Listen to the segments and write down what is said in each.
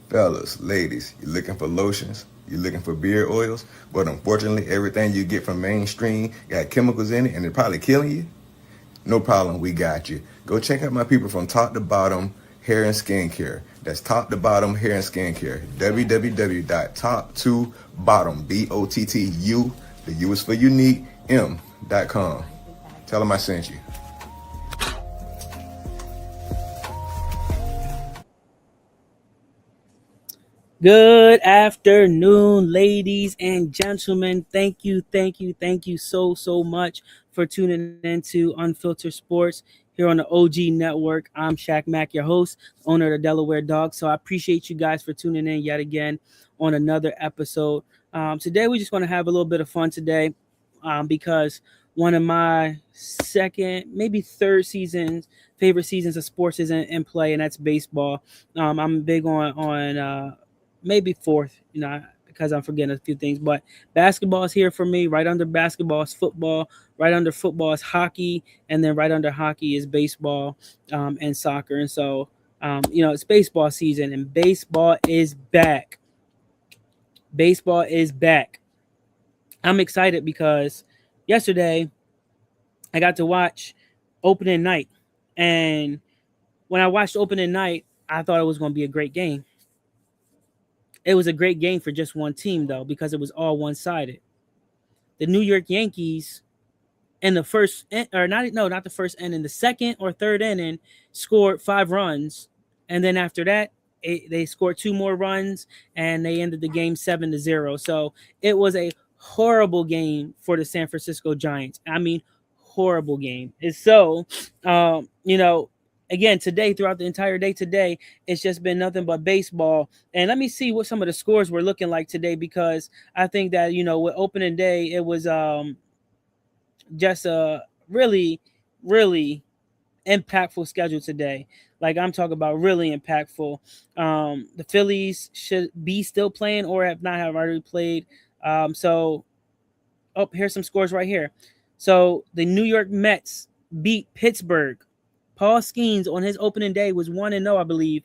Fellas, ladies, you looking for lotions? You looking for beard oils? But unfortunately, everything you get from mainstream got chemicals in it and they're probably killing you? No problem, we got you. Go check out my people from Top to Bottom Hair and Skincare. That's Top to Bottom Hair and Skincare. www.top2bottom, BOTTU, the U is for unique, M.com. Tell them I sent you. Good afternoon, ladies and gentlemen. Thank you so much for tuning into Unfiltered Sports here on the OG Network. I'm Shaq Mack, your host, owner of the Delaware Dog. So I appreciate you guys for tuning in yet again on another episode. Today, we just want to have a little bit of fun today because one of my second, maybe third favorite seasons of sports is in play, and that's baseball. I'm big on maybe fourth, because I'm forgetting a few things. But basketball is here for me. Right under basketball is football. Right under football is hockey, and then right under hockey is baseball and soccer. And so, it's baseball season, and baseball is back. Baseball is back. I'm excited because yesterday I got to watch opening night, and when I watched opening night, I thought it was going to be a great game. It was a great game for just one team, though, because it was all one-sided. The New York Yankees in the first, or not the first inning, the second or third inning, scored 5 runs, and then after that, they scored 2 more runs, and they ended the game 7-0. So it was a horrible game for the San Francisco Giants. I mean, horrible game. And so, again, today, throughout the entire day today, it's just been nothing but baseball. And let me see what some of the scores were looking like today, because I think that, with opening day, it was just a really, really impactful schedule today. Like, I'm talking about really impactful. The Phillies should be still playing or have already played. Here's some scores right here. So the New York Mets beat Pittsburgh. Paul Skeens on his opening day was 1-0, I believe.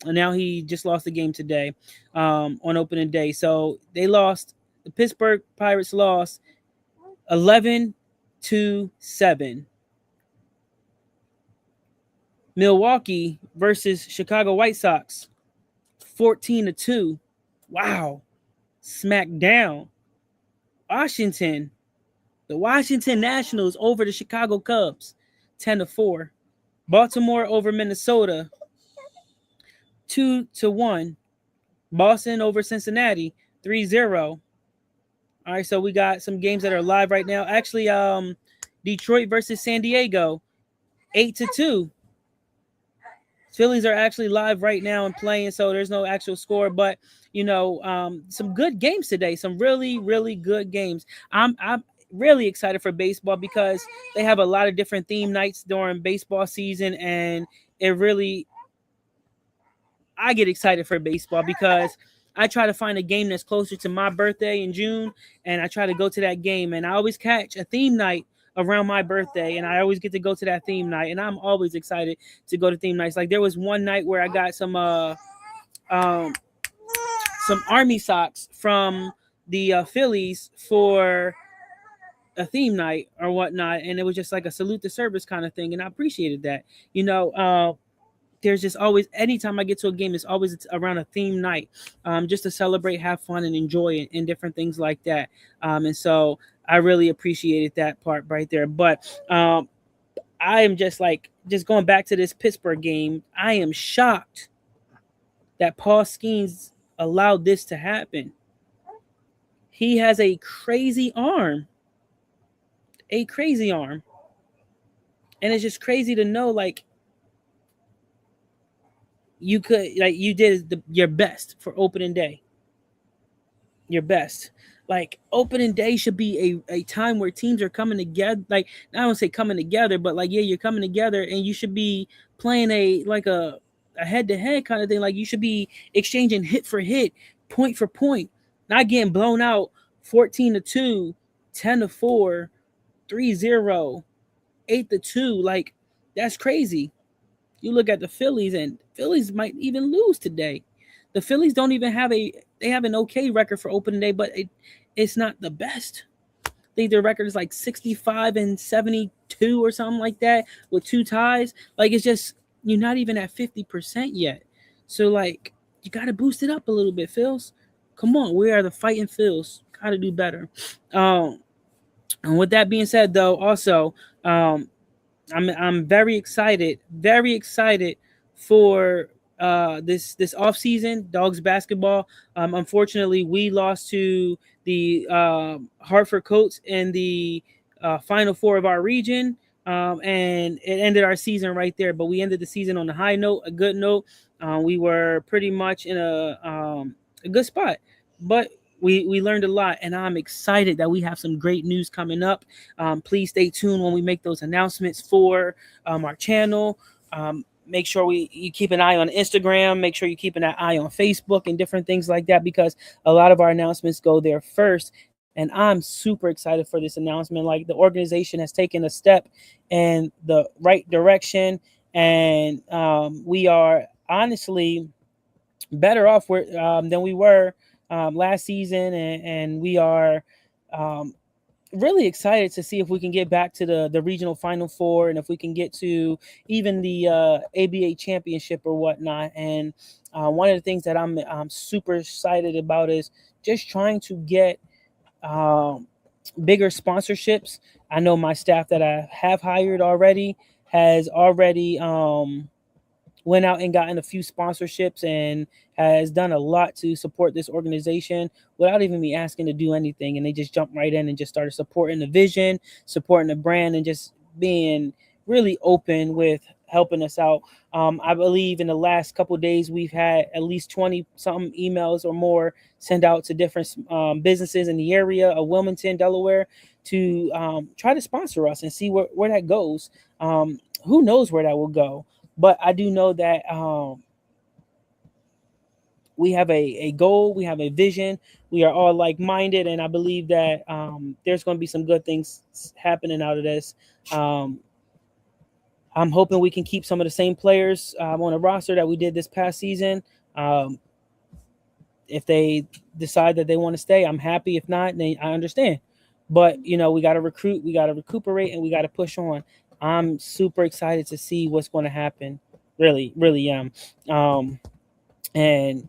And now he just lost the game today on opening day. So they lost. The Pittsburgh Pirates lost 11-7. Milwaukee versus Chicago White Sox, 14-2. Wow. Smackdown. Washington. The Washington Nationals over the Chicago Cubs, 10-4. Baltimore over Minnesota, 2-1. Boston over Cincinnati, 3-0. All right, so we got some games that are live right now. Actually, Detroit versus San Diego, 8-2. Phillies are actually live right now and playing, so there's no actual score, but some good games today. Some really, really good games. I'm really excited for baseball because they have a lot of different theme nights during baseball season, and I get excited for baseball because I try to find a game that's closer to my birthday in June, and I try to go to that game. And I always catch a theme night around my birthday, and I always get to go to that theme night. And I'm always excited to go to theme nights. Like, there was one night where I got um, some Army socks from the Phillies for a theme night or whatnot, and it was just like a salute to service kind of thing, and I appreciated that. There's just always, anytime I get to a game, it's always around a theme night, just to celebrate, have fun, and enjoy it, and different things like that. And so I really appreciated that part right there. But I am just going back to this Pittsburgh game. I am shocked that Paul Skeens allowed this to happen. He has a crazy arm. And it's just crazy to know, like, you did your best for opening day. Your best. Like, opening day should be a time where teams are coming together. Like, I don't say coming together, but like, yeah, you're coming together, and you should be playing a head-to-head kind of thing. Like, you should be exchanging hit for hit, point for point, not getting blown out 14-2, 10-4, 3-0, 8-2. Like, that's crazy. You look at the Phillies, and Phillies might even lose today. The Phillies don't even have they have an okay record for opening day, but it's not the best. I think their record is like 65-72 or something like that with 2 ties. Like it's just you're not even at 50% yet. So like you got to boost it up a little bit, Phils. Come on, we are the fighting Phils. Got to do better. Um, and with that being said, though, also um, I'm very excited for this off season dogs basketball. Unfortunately, we lost to the Hartford Coats in the Final Four of our region, and it ended our season right there. But we ended the season on a high note, a good note. We were pretty much in a good spot, but we learned a lot, and I'm excited that we have some great news coming up. Please stay tuned when we make those announcements for our channel. Make sure you keep an eye on Instagram. Make sure you keep an eye on Facebook and different things like that, because a lot of our announcements go there first. And I'm super excited for this announcement. Like, the organization has taken a step in the right direction, and we are honestly better off than we were last season, and we are um, really excited to see if we can get back to the regional Final Four, and if we can get to even the ABA championship or whatnot. And one of the things that I'm super excited about is just trying to get um, bigger sponsorships. I know my staff that I have hired already has already went out and gotten a few sponsorships and has done a lot to support this organization without even me asking to do anything. And they just jumped right in and just started supporting the vision, supporting the brand, and just being really open with helping us out. I believe in the last couple of days, we've had at least 20 something emails or more sent out to different businesses in the area of Wilmington, Delaware, to try to sponsor us and see where that goes. Who knows where that will go? But I do know that we have a goal, we have a vision, we are all like-minded, and I believe that there's going to be some good things happening out of this. Um, I'm hoping we can keep some of the same players on a roster that we did this past season. Um, if they decide that they want to stay, I'm happy. If not, I understand. But we got to recruit, we got to recuperate, and we got to push on. I'm super excited to see what's going to happen. Really, really am. And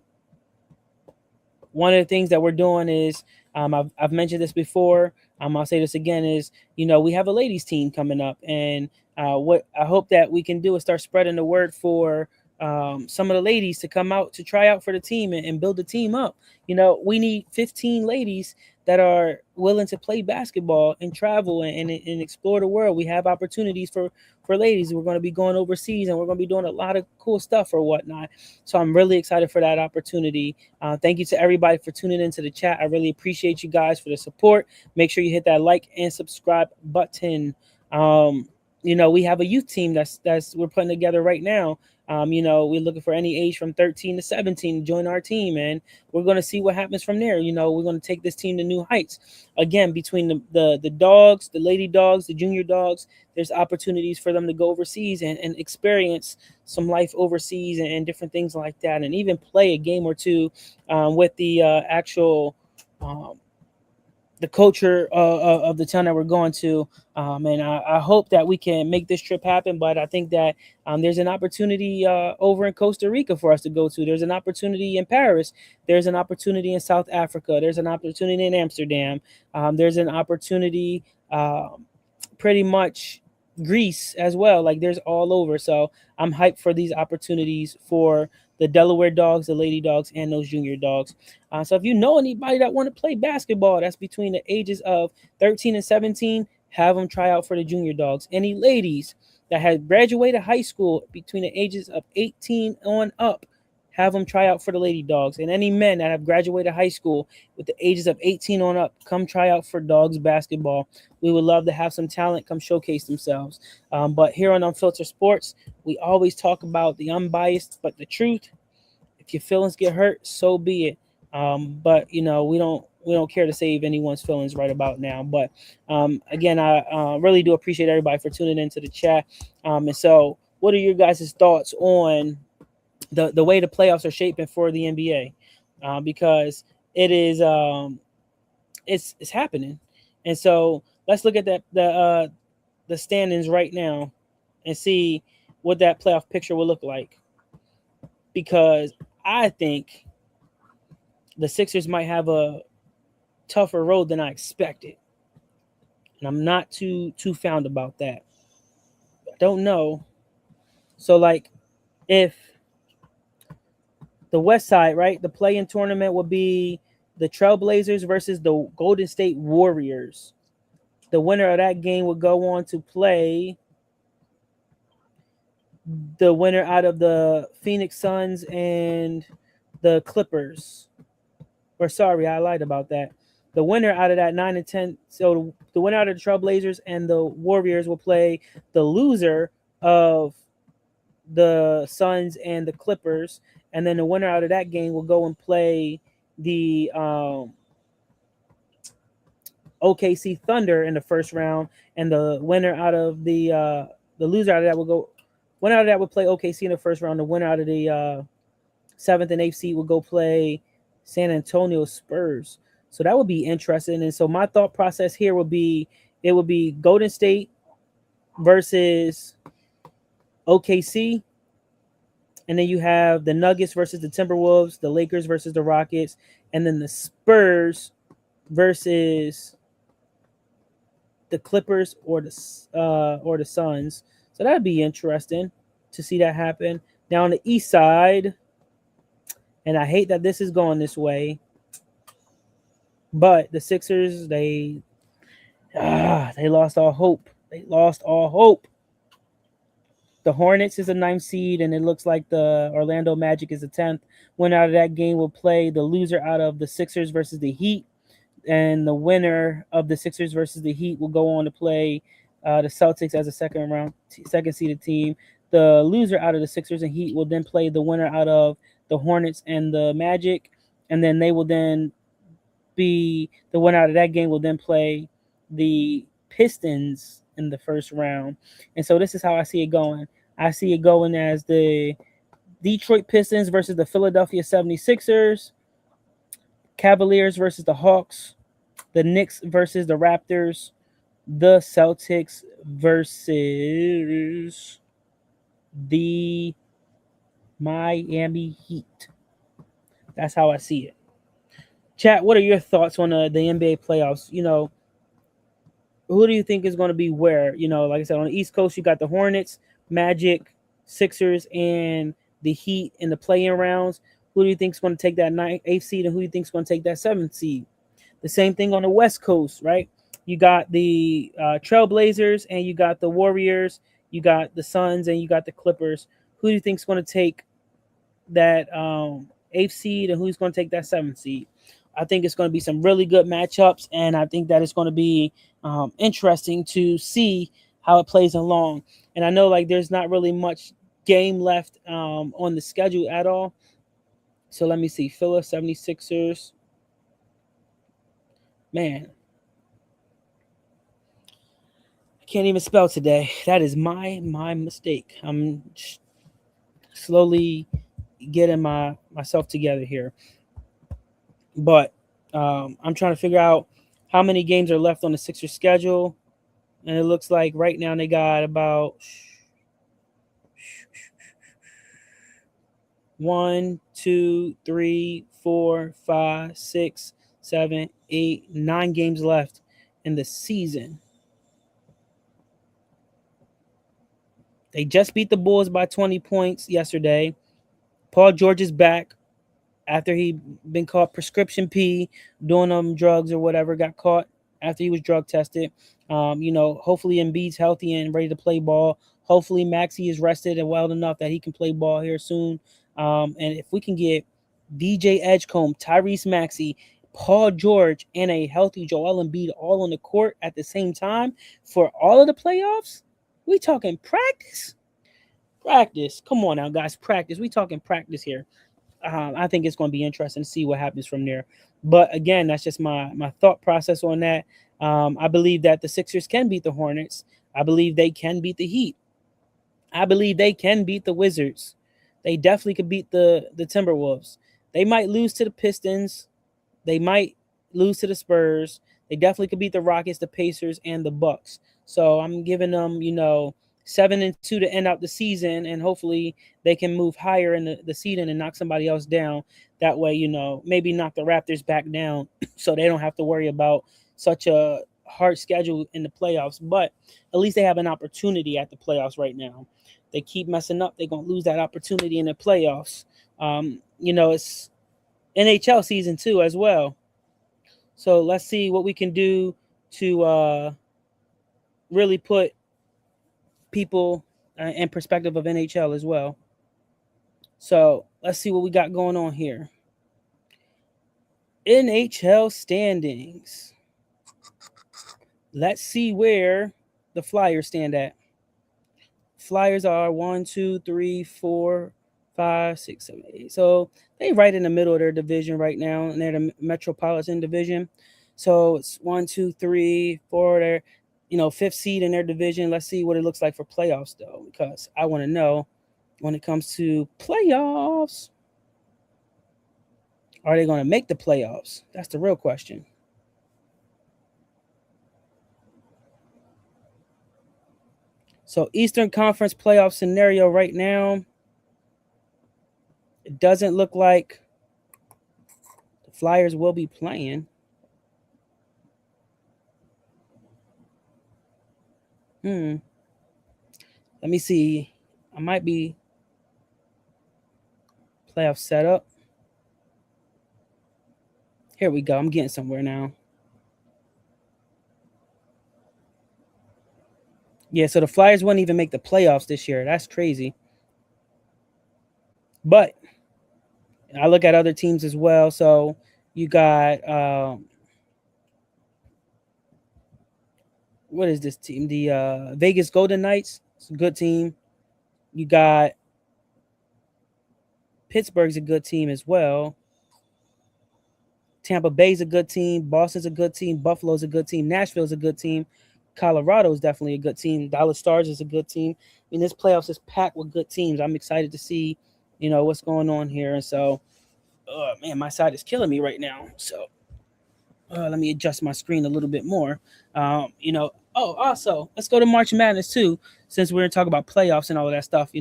one of the things that we're doing is, I've mentioned this before. I'll say this again is, we have a ladies team coming up, and what I hope that we can do is start spreading the word for some of the ladies to come out to try out for the team and build the team up. We need 15 ladies that are willing to play basketball and travel and explore the world. We have opportunities for ladies. We're going to be going overseas, and we're going to be doing a lot of cool stuff or whatnot. So I'm really excited for that opportunity. Thank you to everybody for tuning into the chat. I really appreciate you guys for the support. Make sure you hit that like and subscribe button. We have a youth team that's we're putting together right now. We're looking for any age from 13 to 17 to join our team, and we're going to see what happens from there. We're going to take this team to new heights. Again, between the dogs, the lady dogs, the junior dogs, there's opportunities for them to go overseas and experience some life overseas and different things like that, and even play a game or two with the actual the culture of the town that we're going to. And I hope that we can make this trip happen. But I think that there's an opportunity over in Costa Rica for us to go to. There's an opportunity in Paris. There's an opportunity in South Africa. There's an opportunity in Amsterdam. There's an opportunity pretty much Greece as well. Like, there's all over. So I'm hyped for these opportunities for the Delaware dogs, the lady dogs, and those junior dogs. So if you know anybody that want to play basketball, that's between the ages of 13 and 17, have them try out for the junior dogs. Any ladies that have graduated high school between the ages of 18 on up, have them try out for the lady dogs. And any men that have graduated high school with the ages of 18 on up, come try out for dogs basketball. We would love to have some talent come showcase themselves. But here on Unfiltered Sports, we always talk about the unbiased but the truth. If your feelings get hurt, so be it. But we don't care to save anyone's feelings right about now. But again, I really do appreciate everybody for tuning into the chat. And so, what are your guys' thoughts on the way the playoffs are shaping for the NBA, because it is it's happening. And so let's look at the standings right now and see what that playoff picture will look like, because I think the Sixers might have a tougher road than I expected, and I'm not too found about that. I don't know. So like, if the West Side, right, the play-in tournament will be the Trailblazers versus the Golden State Warriors. The winner of that game will go on to play the winner out of the Phoenix Suns and the Clippers. Or sorry, I lied about that. The winner out of that 9 and 10. So the winner out of the Trailblazers and the Warriors will play the loser of the Suns and the Clippers, and then the winner out of that game will go and play the OKC Thunder in the first round, and the winner out of the loser out of that will go. Winner out of that will play OKC in the first round. The winner out of the seventh and eighth seed will go play San Antonio Spurs. So that would be interesting. And so my thought process here would be, it would be Golden State versus OKC, and then you have the Nuggets versus the Timberwolves, the Lakers versus the Rockets, and then the Spurs versus the Clippers or the Suns. So that'd be interesting to see that happen. Now on the East side, and I hate that this is going this way, but the Sixers, they lost all hope. They lost all hope. The Hornets is a ninth seed, and it looks like the Orlando Magic is a 10th. Winner out of that game will play the loser out of the Sixers versus the Heat, and the winner of the Sixers versus the Heat will go on to play the Celtics as a second seeded team. The loser out of the Sixers and Heat will then play the winner out of the Hornets and the Magic, and then they will then be the winner out of that game will then play the Pistons in the first round. And so this is how I see it going. I see it going as the Detroit Pistons versus the Philadelphia 76ers, Cavaliers versus the Hawks, the Knicks versus the Raptors, the Celtics versus the Miami Heat. That's how I see it. Chat, what are your thoughts on the NBA playoffs? Who do you think is going to be where? Like I said, on the East Coast, you got the Hornets, Magic, Sixers, and the Heat in the play-in rounds. Who do you think is going to take that 8th seed, and who do you think is going to take that 7th seed? The same thing on the West Coast, right? You got the Trailblazers, and you got the Warriors, you got the Suns, and you got the Clippers. Who do you think is going to take that 8th seed, and who's going to take that 7th seed? I think it's going to be some really good matchups, and I think that it's going to be interesting to see how it plays along. And I know like there's not really much game left on the schedule at all. So let me see. Philly 76ers. Man, I can't even spell today. That is my mistake. I'm slowly getting myself together here. But I'm trying to figure out how many games are left on the Sixers schedule. And it looks like right now they got about 1, 2, 3, 4, 5, 6, 7, 8, 9 games left in the season. They just beat the Bulls by 20 points yesterday. Paul George is back after he been caught prescription P, doing drugs or whatever, got caught after he was drug tested. Hopefully Embiid's healthy and ready to play ball. Hopefully Maxey is rested and well enough that he can play ball here soon. And if we can get DJ Edgecombe, Tyrese Maxey, Paul George, and a healthy Joel Embiid all on the court at the same time for all of the playoffs, we talking practice? Practice. Come on now, guys. Practice. We talking practice here. I think it's going to be interesting to see what happens from there. But again, that's just my thought process on that. I believe that the Sixers can beat the Hornets. I believe they can beat the Heat. I believe they can beat the Wizards. They definitely could beat the Timberwolves. They might lose to the Pistons. They might lose to the Spurs. They definitely could beat the Rockets, the Pacers, and the Bucks. So I'm giving them, 7-2 to end out the season, and hopefully they can move higher in the season and knock somebody else down. That way, maybe knock the Raptors back down, so they don't have to worry about such a hard schedule in the playoffs. But at least they have an opportunity at the playoffs right now. They keep messing up, they're gonna lose that opportunity in the playoffs. It's NHL season 2 as well. So let's see what we can do to really put people in perspective of NHL as well. So let's see what we got going on here. NHL standings. Let's see where the Flyers stand at. Flyers are 1, 2, 3, 4, 5, 6, 7, 8. So they right in the middle of their division right now, and they're the Metropolitan Division. So it's 1, 2, 3, 4. They're, fifth seed in their division. Let's see what it looks like for playoffs, though, because I want to know when it comes to playoffs. Are they going to make the playoffs? That's the real question. So Eastern Conference playoff scenario right now, it doesn't look like the Flyers will be playing. Let me see. I might be playoff setup. Here we go. I'm getting somewhere now. Yeah, so the Flyers wouldn't even make the playoffs this year. That's crazy. But I look at other teams as well. So you got what is this team? The Vegas Golden Knights. It's a good team. You got Pittsburgh's a good team as well. Tampa Bay's a good team. Boston's a good team. Buffalo's a good team. Nashville's a good team. Colorado's definitely a good team. Dallas Stars is a good team. I mean, this playoffs is packed with good teams. I'm excited to see, what's going on here. And so, man, my side is killing me right now. So let me adjust my screen a little bit more. Also, let's go to March Madness too, since we're talking about playoffs and all of that stuff.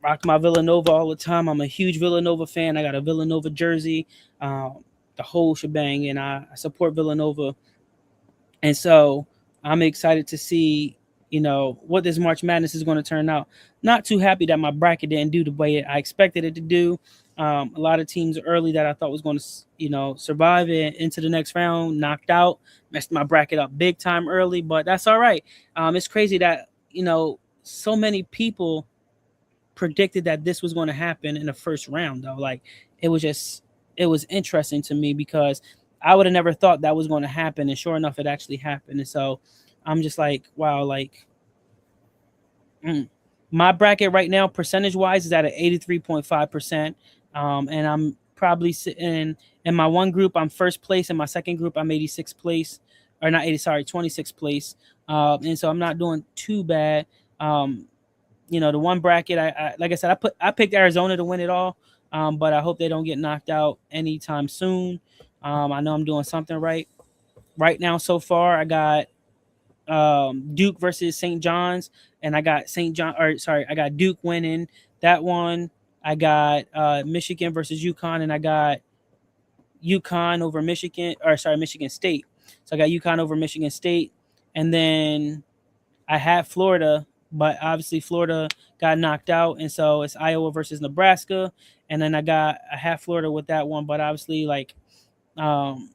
Rock my Villanova all the time. I'm a huge Villanova fan. I got a Villanova jersey, the whole shebang, and I support Villanova. And so I'm excited to see, what this March Madness is going to turn out. Not too happy that my bracket didn't do the way I expected it to do. A lot of teams early that I thought was going to, survive it into the next round, knocked out, messed my bracket up big time early, but that's all right. It's crazy that, so many people predicted that this was going to happen in the first round, though. Like, it was interesting to me because I would have never thought that was going to happen, and sure enough, it actually happened. And so I'm just like, wow, like my bracket right now, percentage wise, is at an 83.5%. And I'm probably sitting in my one group, I'm first place. In my second group, I'm 86th place, or not 80, sorry, 26th place. And so I'm not doing too bad. The one bracket, I like I said, I picked Arizona to win it all. But I hope they don't get knocked out anytime soon. I know I'm doing something right now. So far, I got Duke versus St. John's, and I got I got Duke winning that one. I got Michigan versus UConn, and I got UConn over Michigan State. So I got UConn over Michigan State, and then I had Florida, but obviously Florida got knocked out, and so it's Iowa versus Nebraska, and then I had Florida with that one, but obviously um,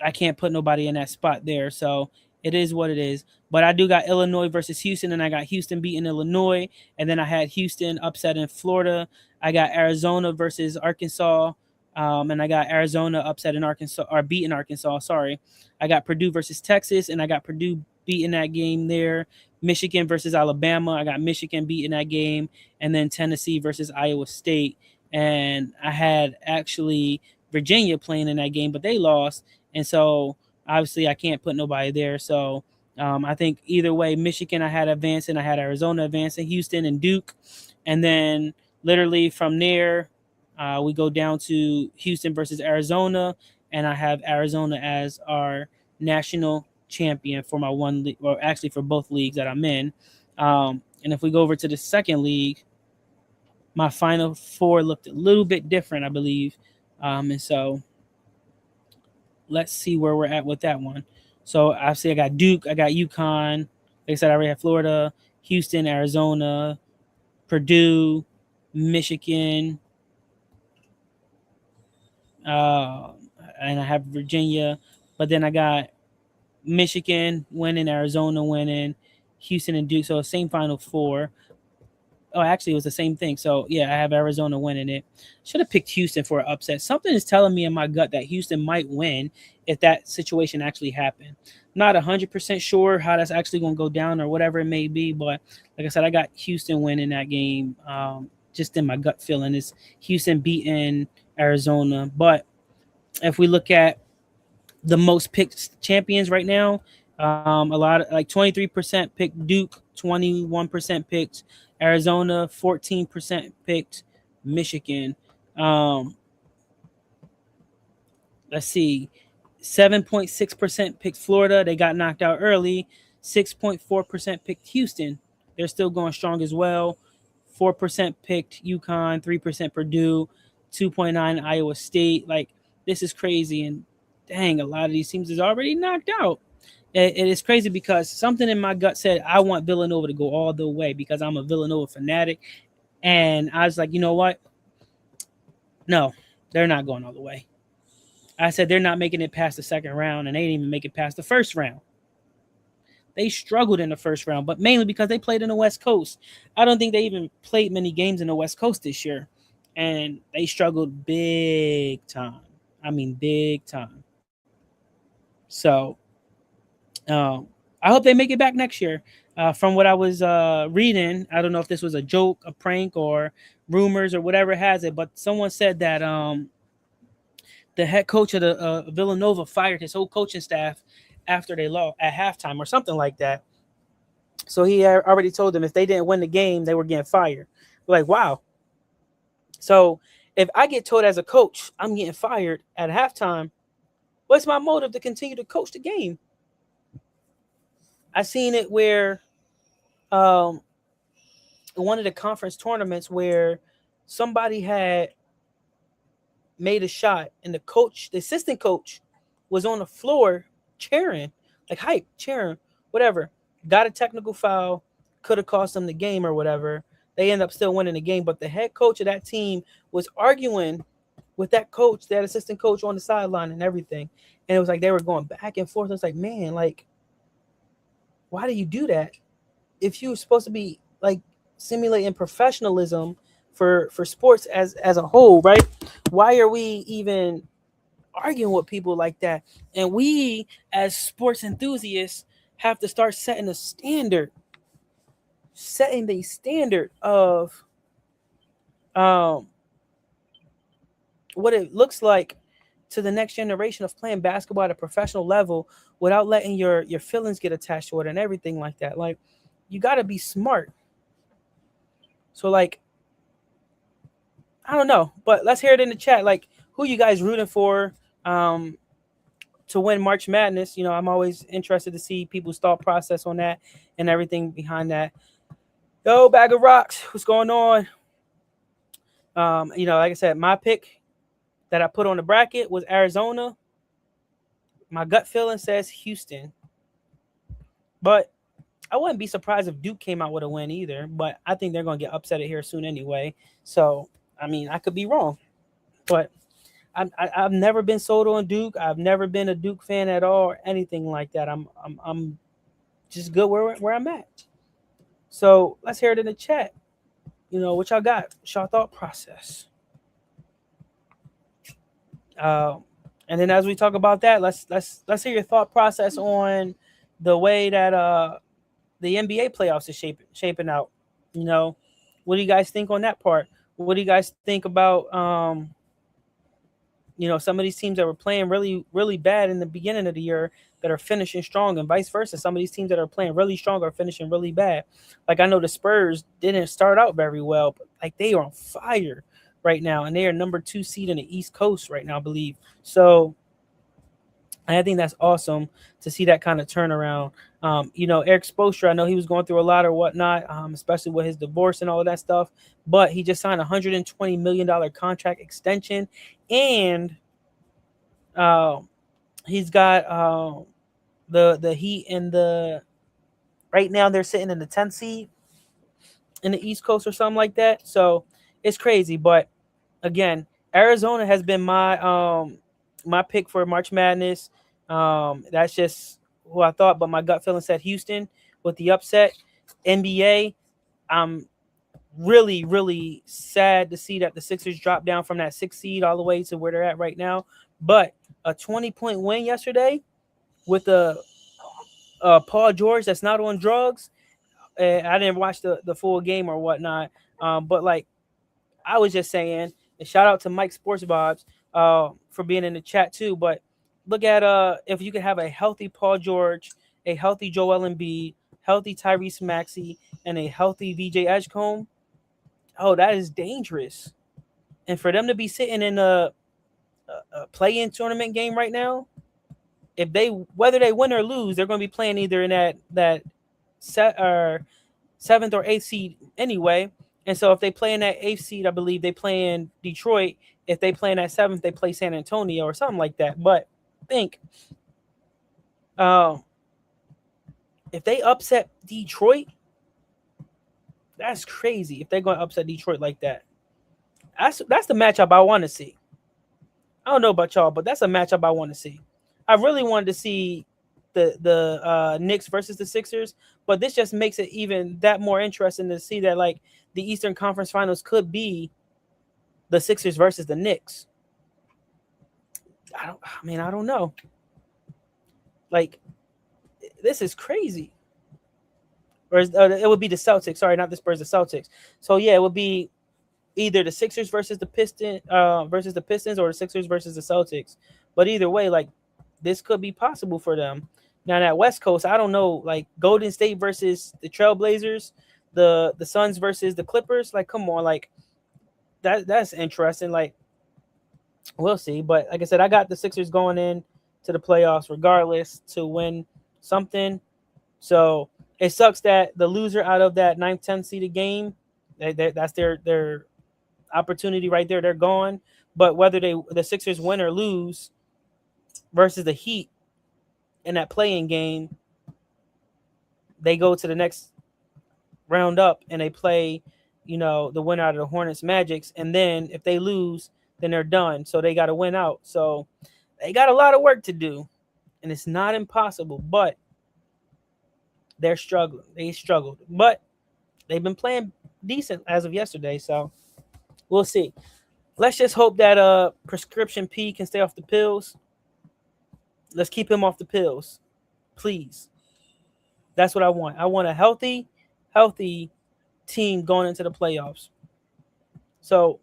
I can't put nobody in that spot there, so it is what it is. But I do got Illinois versus Houston, and I got Houston beating Illinois, and then I had Houston upsetting Florida. I got Arizona versus Arkansas, and I got Arizona upsetting Arkansas or beating Arkansas. Sorry, I got Purdue versus Texas, and I got Purdue beating that game there. Michigan versus Alabama, I got Michigan beating that game, and then Tennessee versus Iowa State, and I had actually Virginia playing in that game, but they lost, and so obviously I can't put nobody there. So I think either way, Michigan I had advancing, I had Arizona advancing, Houston and Duke. And then literally from there, we go down to Houston versus Arizona, and I have Arizona as our national champion for my one league, or actually for both leagues that I'm in. And if we go over to the second league, my final four looked a little bit different, I believe. And so let's see where we're at with that one. So obviously I got Duke, I got UConn. Like I said, I already have Florida, Houston, Arizona, Purdue, Michigan, uh, and I have Virginia. But then I got Michigan winning, Arizona winning, Houston and Duke. So same final four. Oh, actually, it was the same thing. So yeah, I have Arizona winning it. Should have picked Houston for an upset. Something is telling me in my gut that Houston might win if that situation actually happened. Not 100% sure how that's actually going to go down or whatever it may be, but like I said, I got Houston winning that game. Just in my gut feeling is Houston beating Arizona. But if we look at the most picked champions right now. A lot of like 23% picked Duke, 21% picked Arizona, 14% picked Michigan. Um, let's see, 7.6% picked Florida. They got knocked out early. 6.4% picked Houston. They're still going strong as well. 4% picked UConn, 3% Purdue, 2.9 Iowa State. Like, this is crazy. And dang, a lot of these teams is already knocked out. It is crazy because something in my gut said I want Villanova to go all the way because I'm a Villanova fanatic. And I was like, you know what? No, they're not going all the way. I said they're not making it past the second round, and they didn't even make it past the first round. They struggled in the first round, but mainly because they played in the West Coast. I don't think they even played many games in the West Coast this year, and they struggled big time. I mean, big time. So I hope they make it back next year. From what I was reading, I don't know if this was a joke, a prank, or rumors or whatever has it, but someone said that the head coach of the Villanova fired his whole coaching staff after they lost at halftime or something like that. So he already told them if they didn't win the game, they were getting fired. We're like, wow. So if I get told as a coach I'm getting fired at halftime, what's my motive to continue to coach the game? I seen it where um, one of the conference tournaments where somebody had made a shot and the coach, the assistant coach, was on the floor cheering, like hype, cheering, whatever. Got a technical foul, could have cost them the game or whatever. They end up still winning the game, but the head coach of that team was arguing with that coach, that assistant coach on the sideline and everything. And it was like they were going back and forth. It's like, man, like, why do you do that? If you're supposed to be like simulating professionalism for sports as a whole, right? Why are we even arguing with people like that? And we as sports enthusiasts have to start setting the standard of um what it looks like to the next generation of playing basketball at a professional level without letting your feelings get attached to it and everything like that. Like, you got to be smart. So like, I don't know, but let's hear it in the chat. Like, who you guys rooting for um, to win March Madness? You know, I'm always interested to see people's thought process on that and everything behind that. Yo, bag of rocks, what's going on? You know, like I said, my pick that I put on the bracket was Arizona. My gut feeling says Houston, but I wouldn't be surprised if Duke came out with a win either. But I think they're gonna get upset here soon anyway. So I mean, I could be wrong, but I've never been sold on Duke. I've never been a Duke fan at all or anything like that. I'm just good where I'm at. So let's hear it in the chat. You know what y'all got? What's y'all thought process? Uh, and then as we talk about that, let's hear your thought process on the way that the NBA playoffs is shaping out. You know, what do you guys think on that part? What do you guys think about you know, some of these teams that were playing really, really bad in the beginning of the year that are finishing strong, and vice versa. Some of these teams that are playing really strong are finishing really bad. Like I know the Spurs didn't start out very well, but like they are on fire right now, and they are number 2 seed in the East Coast right now, I believe. So and I think that's awesome to see that kind of turnaround. Eric Spoelstra, I know he was going through a lot or whatnot, especially with his divorce and all of that stuff. But he just signed a $120 million contract extension, and uh, he's got the Heat in the right now they're sitting in the 10th seed in the East Coast or something like that. So it's crazy, but again, Arizona has been my pick for March Madness. That's just who I thought, but my gut feeling said Houston with the upset. NBA, I'm really, really sad to see that the Sixers dropped down from that 6th seed all the way to where they're at right now. But a 20-point win yesterday with a Paul George that's not on drugs. I didn't watch the full game or whatnot, but like I was just saying, and shout out to Mike Sports Vibes for being in the chat too. But look at if you could have a healthy Paul George, a healthy Joel Embiid, healthy Tyrese Maxey, and a healthy VJ Edgecombe. Oh, that is dangerous. And for them to be sitting in a play-in tournament game right now, if they whether they win or lose, they're going to be playing either in that set or 7th or 8th seed anyway. And so if they play in that 8th seed, I believe they play in Detroit. If they play in that 7th, they play San Antonio or something like that. But think, um, if they upset Detroit, that's crazy. If they're going to upset Detroit like that, that's the matchup I want to see. I don't know about y'all, but that's a matchup I want to see. I really wanted to see the Knicks versus the Sixers, but this just makes it even that more interesting to see that like the Eastern Conference Finals could be the Sixers versus the Knicks. I don't know. Like this is crazy. Or it would be the Celtics. Sorry, not the Spurs, the Celtics. So yeah, it would be either the Sixers versus the Pistons, or the Sixers versus the Celtics. But either way, like this could be possible for them. Now that West Coast, I don't know, like Golden State versus the Trailblazers, the Suns versus the Clippers. Like, come on, like that's interesting. Like, we'll see. But like I said, I got the Sixers going in to the playoffs regardless to win something. So it sucks that the loser out of that 9th, 10th seeded game, that's their opportunity right there. They're gone. But whether the Sixers win or lose versus the Heat in that playing game, they go to the next round up and they play, the winner out of the Hornets Magics. And then if they lose, then they're done. So they got to win out. So they got a lot of work to do. And it's not impossible, but they're struggling. They struggled. But they've been playing decent as of yesterday. So we'll see. Let's just hope that prescription P can stay off the pills. Let's keep him off the pills. Please. That's what I want. I want a healthy team going into the playoffs. So,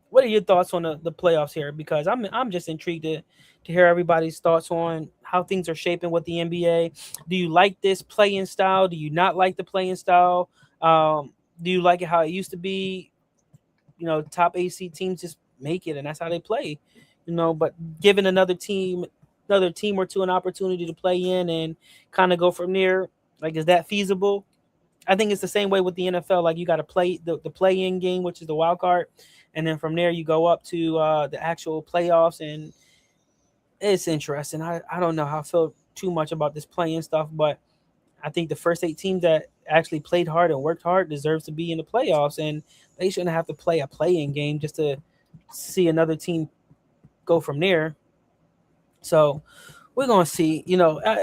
what are your thoughts on the playoffs here? Because I'm just intrigued to hear everybody's thoughts on how things are shaping with the NBA. Do you like this playing style? Do you not like the playing style? Do you like it how it used to be? Top AC teams just make it, and that's how they play. But giving another team or two an opportunity to play in and kind of go from there, like, is that feasible? I think it's the same way with the NFL. Like, you got to play the play-in game, which is the wild card, and then from there you go up to the actual playoffs, and it's interesting. I don't know how I feel too much about this playing stuff, but I think the first 8 teams that actually played hard and worked hard deserves to be in the playoffs, and they shouldn't have to play a play-in game just to see another team go from there. So we're gonna see.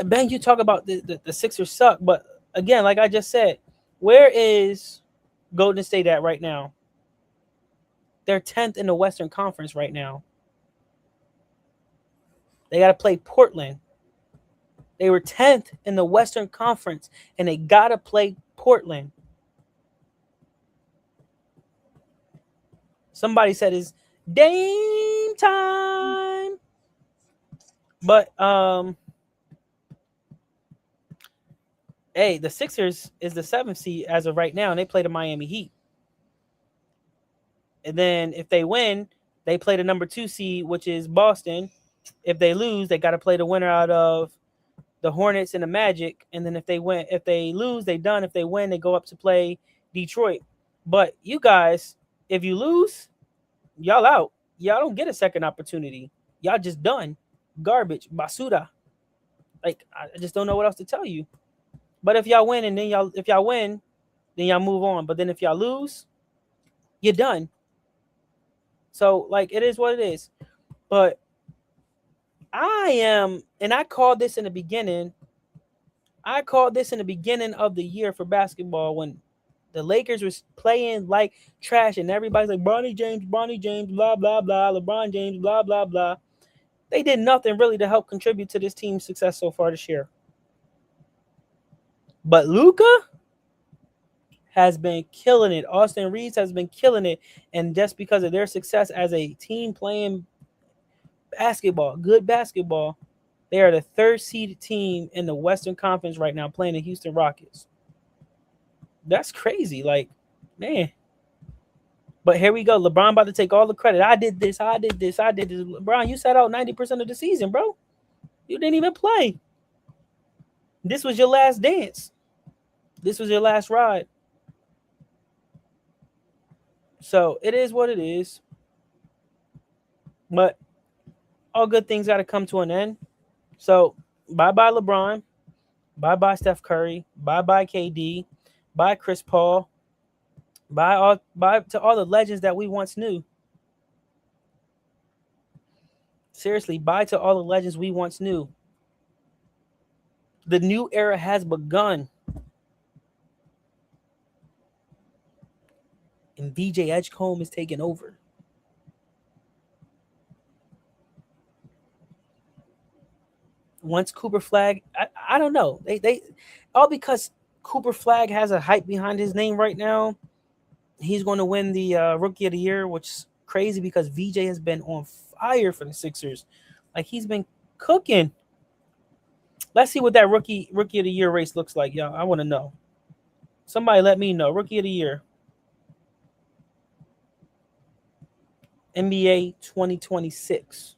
Ben, you talk about the Sixers suck, but again, like I just said, where is Golden State at right now? They're 10th in the Western Conference right now. They got to play Portland. They were 10th in the Western Conference, and they got to play Portland. Somebody said it's Dame time. But hey, the Sixers is the 7th seed as of right now, and they play the Miami Heat. And then if they win, they play the number 2 seed, which is Boston. If they lose, they got to play the winner out of the Hornets and the Magic. And then if they lose, they done. If they win, they go up to play Detroit. But you guys, if you lose, y'all out. Y'all don't get a second opportunity. Y'all just done. Garbage, basura. Like I just don't know what else to tell you. But if y'all win, if y'all win, then y'all move on. But then if y'all lose, you're done. So like it is what it is. But and I called this in the beginning. I called this in the beginning of the year for basketball when the Lakers was playing like trash and everybody's like Bronny James, blah blah blah, LeBron James, blah blah blah. They did nothing really to help contribute to this team's success so far this year. But Luka has been killing it. Austin Reeves has been killing it, and just because of their success as a team playing basketball, good basketball, they are the 3rd seeded team in the Western Conference right now, playing the Houston Rockets. That's crazy. Like, man. But here we go. LeBron about to take all the credit. I did this. LeBron, you sat out 90% of the season, bro. You didn't even play. This was your last dance. This was your last ride. So it is what it is. But all good things got to come to an end. So bye-bye LeBron. Bye-bye Steph Curry. Bye-bye KD. Bye Chris Paul. Bye to all the legends that we once knew. Seriously, bye to all the legends we once knew. The new era has begun. And VJ Edgecombe is taking over. Once Cooper Flag, I don't know. They all because Cooper Flag has a hype behind his name right now. He's going to win the Rookie of the Year, which is crazy because VJ has been on fire for the Sixers. Like he's been cooking. Let's see what that rookie of the year race looks like, y'all. I want to know. Somebody let me know. Rookie of the Year. NBA 2026.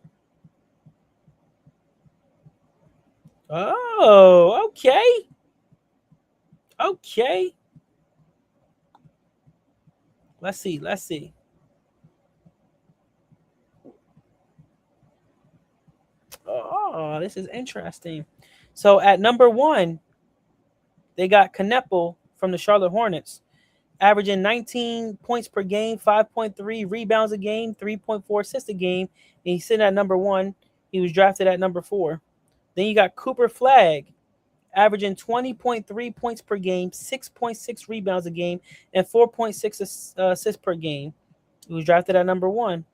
Oh, okay. Okay. Let's see. Oh, this is interesting. So at number 1, they got Kneppel from the Charlotte Hornets, averaging 19 points per game, 5.3 rebounds a game, 3.4 assists a game. And he's sitting at number 1. He was drafted at number 4. Then you got Cooper Flag, averaging 20.3 points per game, 6.6 rebounds a game, and 4.6 assists per game. He was drafted at number 1.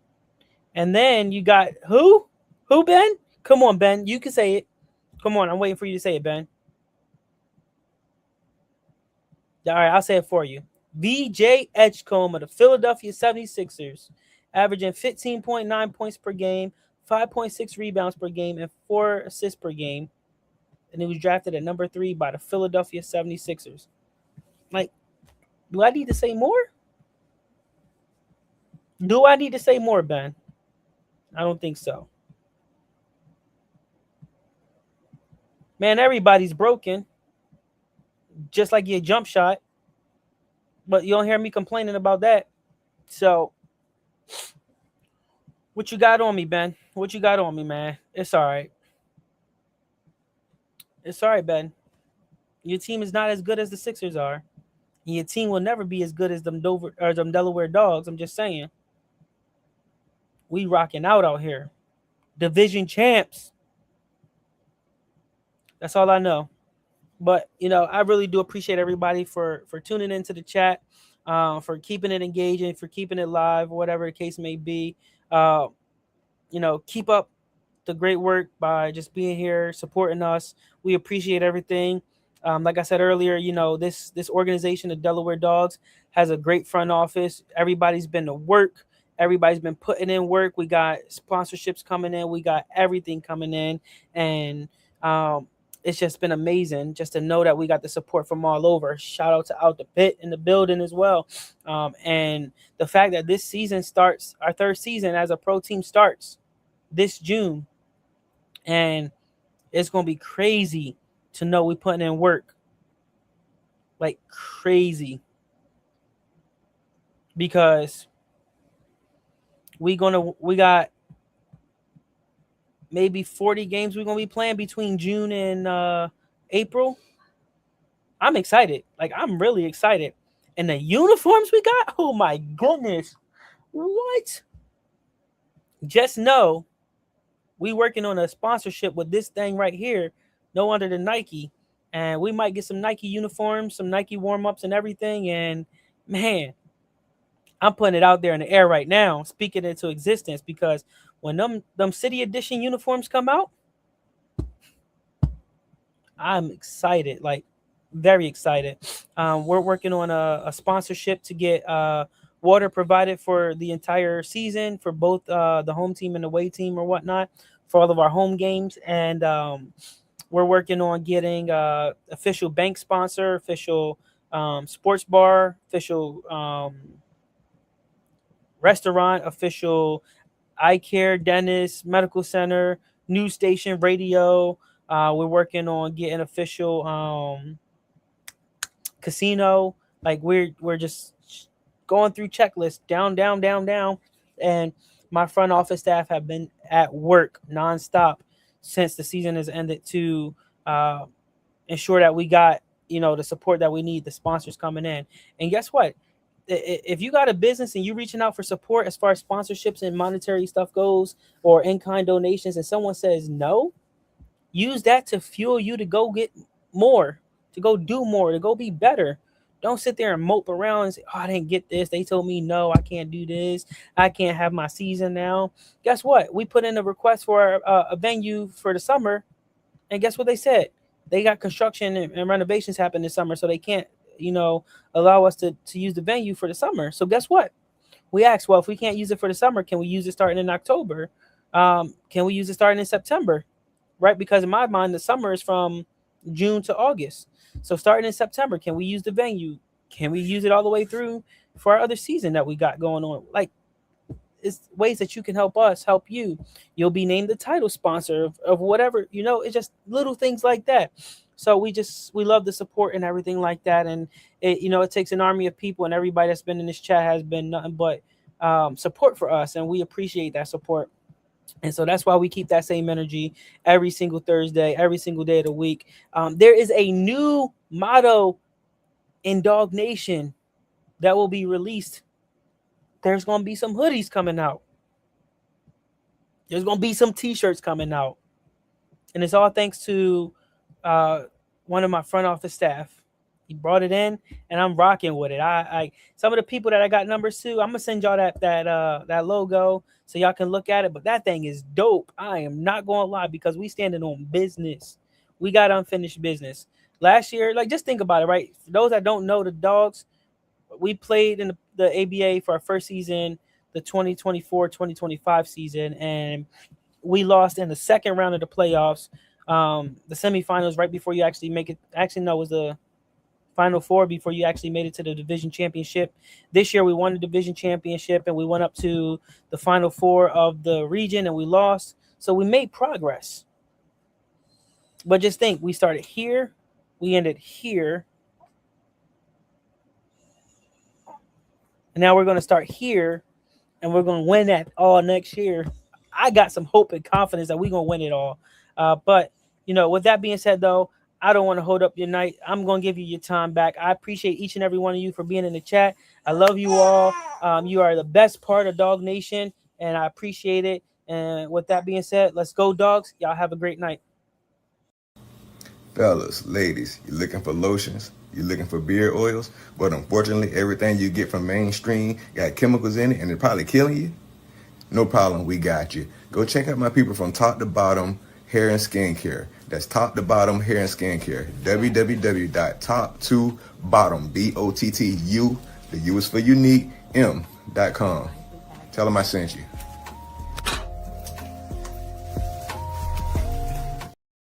And then you got who? Who, Ben? Come on, Ben. You can say it. Come on. I'm waiting for you to say it, Ben. All right, I'll say it for you. VJ Edgecombe of the Philadelphia 76ers, averaging 15.9 points per game, 5.6 rebounds per game, and 4 assists per game. And he was drafted at number 3 by the Philadelphia 76ers. Like, do I need to say more? Do I need to say more, Ben? I don't think so. Man, everybody's broken. Just like your jump shot. But you don't hear me complaining about that. So, what you got on me, Ben? What you got on me, man? It's all right. It's all right, Ben. Your team is not as good as the Sixers are. And your team will never be as good as them Delaware Dogs. I'm just saying. We rocking out here. Division champs. That's all I know. But, I really do appreciate everybody for tuning into the chat, for keeping it engaging, for keeping it live, whatever the case may be. Keep up the great work by just being here, supporting us. We appreciate everything. Like I said earlier, this organization, the Delaware Dogs, has a great front office. Everybody's been to work. Everybody's been putting in work. We got sponsorships coming in. We got everything coming in, and it's just been amazing just to know that we got the support from all over. Shout out to Out the Pit in the building as well, and the fact that this season starts, our third season as a pro team starts this June, and it's gonna be crazy to know we putting in work, like crazy, because we got maybe 40 games we're gonna be playing between June and April. I'm excited. Like, I'm really excited. And the uniforms we got, oh my goodness. What? Just know we working on a sponsorship with this thing right here, no under the Nike. And we might get some Nike uniforms, some Nike warm-ups and everything. And man, I'm putting it out there in the air right now, speaking it into existence, because when them city edition uniforms come out, I'm excited, like very excited. We're working on a sponsorship to get water provided for the entire season for both the home team and the away team or whatnot for all of our home games. And we're working on getting official bank sponsor, official sports bar, official restaurant, official eye care, dentist, medical center, news station, radio. We're working on getting official casino. Like, we're just going through checklists down, down, down, down. And my front office staff have been at work nonstop since the season has ended to ensure that we got, the support that we need, the sponsors coming in. And guess what? If you got a business and you reaching out for support as far as sponsorships and monetary stuff goes, or in-kind donations, and someone says no, use that to fuel you to go get more, to go do more, to go be better. Don't sit there and mope around and say, oh, I didn't get this. They told me no, I can't do this. I can't have my season now. Guess what? We put in a request for a venue for the summer, and guess what they said? They got construction and renovations happen this summer, so they can't, allow us to use the venue for the summer. So guess what? We asked, well, if we can't use it for the summer, can we use it starting in October? Can we use it starting in September? Right? Because in my mind, the summer is from June to August. So starting in September, can we use the venue? Can we use it all the way through for our other season that we got going on? Like, it's ways that you can help us help you. You'll be named the title sponsor of whatever, it's just little things like that. So we love the support and everything like that. And it takes an army of people, and everybody that's been in this chat has been nothing but support for us, and we appreciate that support. And so that's why we keep that same energy every single Thursday, every single day of the week. There is a new motto in Dog Nation that will be released. There's going to be some hoodies coming out. There's going to be some t-shirts coming out. And it's all thanks to one of my front office staff. He brought it in, and I'm rocking with it. I some of the people that I got numbers to, I'm gonna send y'all that logo so y'all can look at it. But that thing is dope. I am not gonna lie, because we standing on business. We got unfinished business. Last year, like, just think about it, right? For those that don't know the Dogs, we played in the ABA for our first season, the 2024-2025 season, and we lost in the second round of the playoffs. The semifinals right before you actually make it. Actually, no, it was the Final Four before you actually made it to the division championship. This year we won the division championship, and we went up to the Final Four of the region, and we lost. So we made progress. But just think, we started here, we ended here, and now we're going to start here, and we're going to win that all next year. I got some hope and confidence that we're going to win it all. But, with that being said, though, I don't want to hold up your night. I'm going to give you your time back. I appreciate each and every one of you for being in the chat. I love you all. You are the best part of Dog Nation, and I appreciate it. And with that being said, let's go, Dogs. Y'all have a great night. Fellas, ladies, you looking for lotions? You looking for beard oils? But unfortunately, everything you get from mainstream got chemicals in it, and it's probably killing you? No problem, we got you. Go check out my people from Top to Bottom Hair and Skincare. That's Top to Bottom Hair and Skincare. www.top2bottom, BOTTU, the U is for unique, M.com. Tell them I sent you.